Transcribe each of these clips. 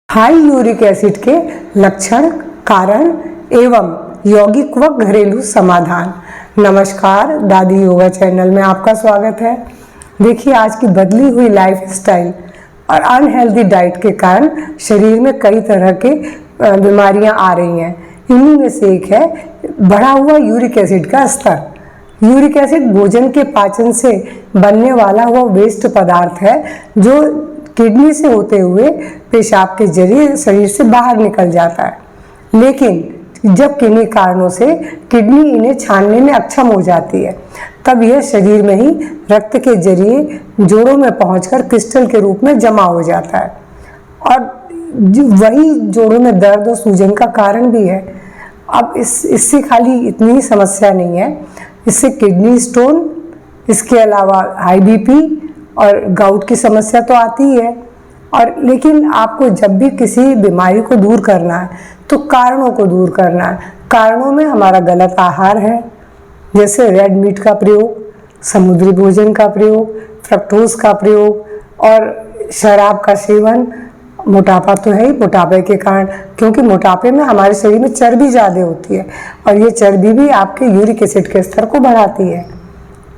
High uric acid के लक्षण, कारण एवं यौगिक व घरेलू समाधान। नमस्कार, दादी योगा चैनल में आपका स्वागत है। देखिए, आज की बदली हुई लाइफस्टाइल और अनहेल्दी डाइट के कारण शरीर में कई तरह के बीमारियां आ रही हैं। इन्हीं में से एक है बढ़ा हुआ यूरिक एसिड का स्तर। यूरिक एसिड भोजन के पाचन से बनने वाला वो वेस्ट पदार्थ है जो किडनी से होते हुए पेशाब के जरिए शरीर से बाहर निकल जाता है। लेकिन जब किन्हीं कारणों से किडनी इन्हें छानने में अक्षम हो जाती है, तब यह शरीर में ही रक्त के जरिए जोड़ों में पहुंचकर क्रिस्टल के रूप में जमा हो जाता है और वही जोड़ों में दर्द और सूजन का कारण भी है। अब इससे खाली इतनी ही समस्या नहीं है, इससे किडनी स्टोन, इसके अलावा हाई बीपी और गाउट की समस्या तो आती ही है। और लेकिन आपको जब भी किसी बीमारी को दूर करना है तो कारणों को दूर करना है। कारणों में हमारा गलत आहार है, जैसे रेड मीट का प्रयोग, समुद्री भोजन का प्रयोग, फ्रक्टोज का प्रयोग और शराब का सेवन। मोटापा तो है ही, मोटापे के कारण, क्योंकि मोटापे में हमारे शरीर में चर्बी ज़्यादा होती है और ये चर्बी भी आपके यूरिक एसिड के स्तर को बढ़ाती है।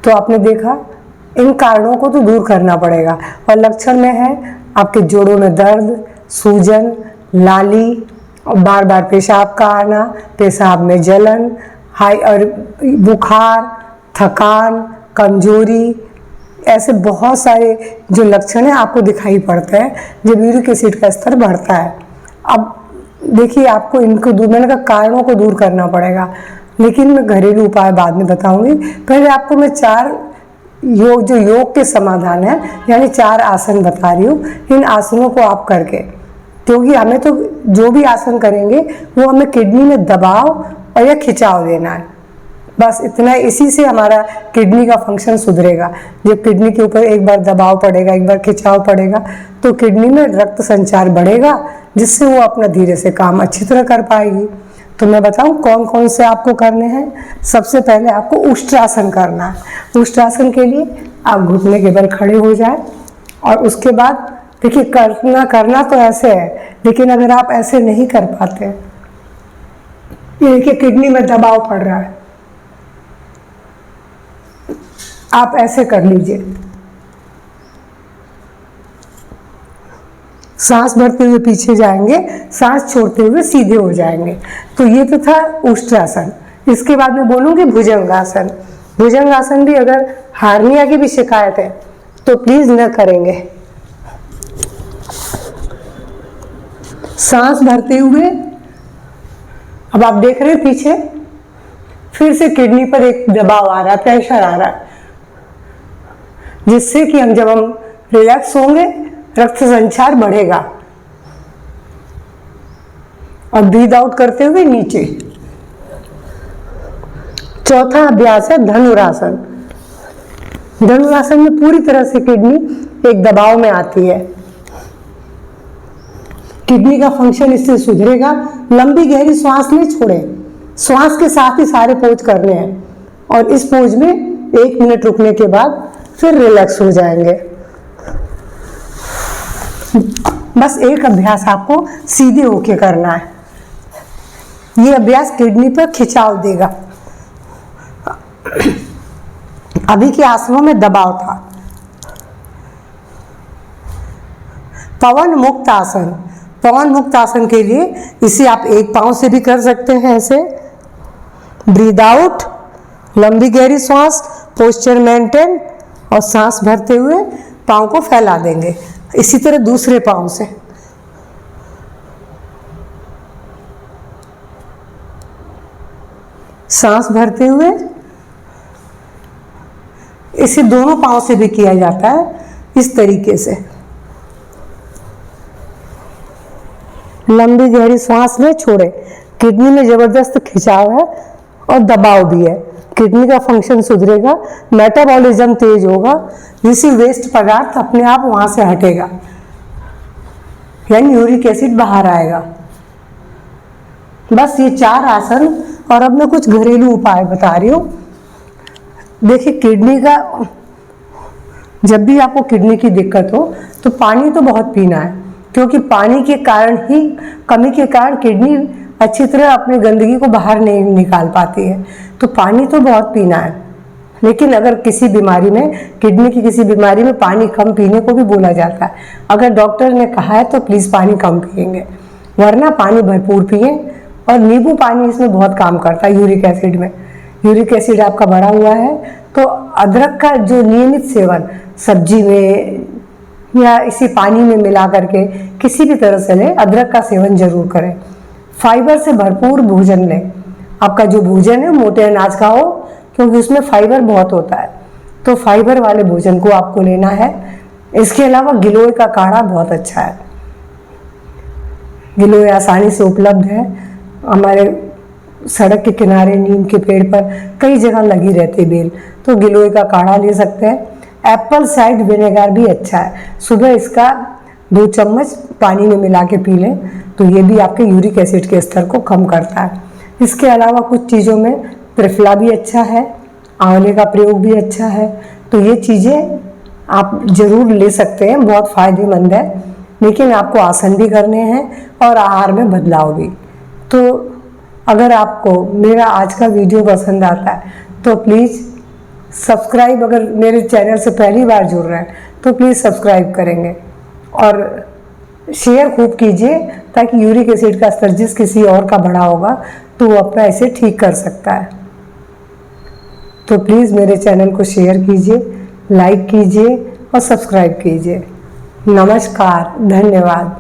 तो आपने देखा, इन कारणों को तो दूर करना पड़ेगा। और लक्षण में है आपके जोड़ों में दर्द, सूजन, लाली, और बार बार पेशाब का आना, पेशाब में जलन, हाई और बुखार, थकान, कमजोरी, ऐसे बहुत सारे जो लक्षण हैं आपको दिखाई पड़ते हैं जब यूरिक एसिड का स्तर बढ़ता है। अब देखिए, आपको इनको दूर, मैंने कहा कारणों को दूर करना पड़ेगा, लेकिन मैं घरेलू उपाय बाद में बताऊंगी। पहले आपको मैं योग के समाधान है, यानी 4 आसन बता रही हूँ। इन आसनों को आप करके, क्योंकि हमें तो जो भी आसन करेंगे वो हमें किडनी में दबाव और या खिंचाव देना है, बस इतना। इसी से हमारा किडनी का फंक्शन सुधरेगा। जब किडनी के ऊपर एक बार दबाव पड़ेगा, एक बार खिंचाव पड़ेगा, तो किडनी में रक्त संचार बढ़ेगा, जिससे वो अपना धीरे से काम अच्छी तरह कर पाएगी। तो मैं बताऊं कौन कौन से आपको करने हैं। सबसे पहले आपको उष्ट्रासन करना है। उष्ट्रासन के लिए आप घुटने के बल खड़े हो जाए और उसके बाद देखिए, करना तो ऐसे है, लेकिन अगर आप ऐसे नहीं कर पाते, ये देखिए किडनी में दबाव पड़ रहा है, आप ऐसे कर लीजिए। सांस भरते हुए पीछे जाएंगे, सांस छोड़ते हुए सीधे हो जाएंगे। तो ये तो था उष्ट्रासन। इसके बाद मैं बोलूँगी भुजंगासन। भुजंगासन भी अगर हार्निया की भी शिकायत है तो प्लीज न करेंगे। सांस भरते हुए, अब आप देख रहे हैं पीछे, फिर से किडनी पर एक दबाव आ रहा है, प्रेशर आ रहा है, जिससे कि जब हम रिलैक्स होंगे रक्त संचार बढ़ेगा। और ब्रीद आउट करते हुए नीचे। चौथा अभ्यास है धनुरासन। धनुरासन में पूरी तरह से किडनी एक दबाव में आती है, किडनी का फंक्शन इससे सुधरेगा। लंबी गहरी सांस नहीं छोड़े, श्वास के साथ ही सारे पोज करने हैं और इस पोज में 1 मिनट रुकने के बाद फिर रिलैक्स हो जाएंगे। बस एक अभ्यास आपको सीधे होके करना है। ये अभ्यास किडनी पर खिंचाव देगा। अभी के आसनों में दबाव था। पवन मुक्त आसन। पवन मुक्त आसन के लिए इसे आप एक पांव से भी कर सकते हैं, ऐसे ब्रीद आउट, लंबी गहरी सांस, पोस्चर मेंटेन और सांस भरते हुए पांव को फैला देंगे। इसी तरह दूसरे पांव से सांस भरते हुए, इसे दोनों पांव से भी किया जाता है इस तरीके से। लंबी गहरी सांस में छोड़े। किडनी में जबरदस्त खिंचाव है और दबाव भी है। किडनी का फंक्शन सुधरेगा, मेटाबॉलिज्म तेज होगा, जिससे वेस्ट पदार्थ अपने आप वहां से हटेगा, यानी यूरिक एसिड बाहर आएगा। बस ये 4 आसन। और अब मैं कुछ घरेलू उपाय बता रही हूँ। देखिए, किडनी का, जब भी आपको किडनी की दिक्कत हो तो पानी तो बहुत पीना है, क्योंकि पानी के कारण ही, कमी के कारण किडनी अच्छी तरह अपनी गंदगी को बाहर नहीं निकाल पाती है। तो पानी तो बहुत पीना है, लेकिन अगर किसी बीमारी में, किडनी की किसी बीमारी में पानी कम पीने को भी बोला जाता है। अगर डॉक्टर ने कहा है तो प्लीज़ पानी कम पिएंगे, वरना पानी भरपूर पिए। और नींबू पानी इसमें बहुत काम करता है यूरिक एसिड में। यूरिक एसिड आपका बढ़ा हुआ है तो अदरक का जो नियमित सेवन सब्जी में या इसी पानी में मिला करके किसी भी तरह से लें, अदरक का सेवन जरूर करें। फाइबर से भरपूर भोजन लें। आपका जो भोजन है मोटे अनाज का हो, क्योंकि उसमें फाइबर बहुत होता है, तो फाइबर वाले भोजन को आपको लेना है। इसके अलावा गिलोय का काढ़ा बहुत अच्छा है। गिलोय आसानी से उपलब्ध है, हमारे सड़क के किनारे नीम के पेड़ पर कई जगह लगी रहती बेल, तो गिलोय का काढ़ा ले सकते हैं। एप्पल साइड विनेगर भी अच्छा है, सुबह इसका 2 चम्मच पानी में मिला के पी लें तो ये भी आपके यूरिक एसिड के स्तर को कम करता है। इसके अलावा कुछ चीज़ों में त्रिफला भी अच्छा है, आंवले का प्रयोग भी अच्छा है, तो ये चीज़ें आप ज़रूर ले सकते हैं, बहुत फ़ायदेमंद है। लेकिन आपको आसन भी करने हैं और आहार में बदलाव भी। तो अगर आपको मेरा आज का वीडियो पसंद आता है तो प्लीज़ सब्सक्राइब, अगर मेरे चैनल से पहली बार जुड़ रहे हैं तो प्लीज़ सब्सक्राइब करेंगे और शेयर खूब कीजिए, ताकि यूरिक एसिड का स्तर जिस किसी और का बढ़ा होगा तो वो अपना इसे ठीक कर सकता है। तो प्लीज़ मेरे चैनल को शेयर कीजिए, लाइक कीजिए और सब्सक्राइब कीजिए। नमस्कार, धन्यवाद।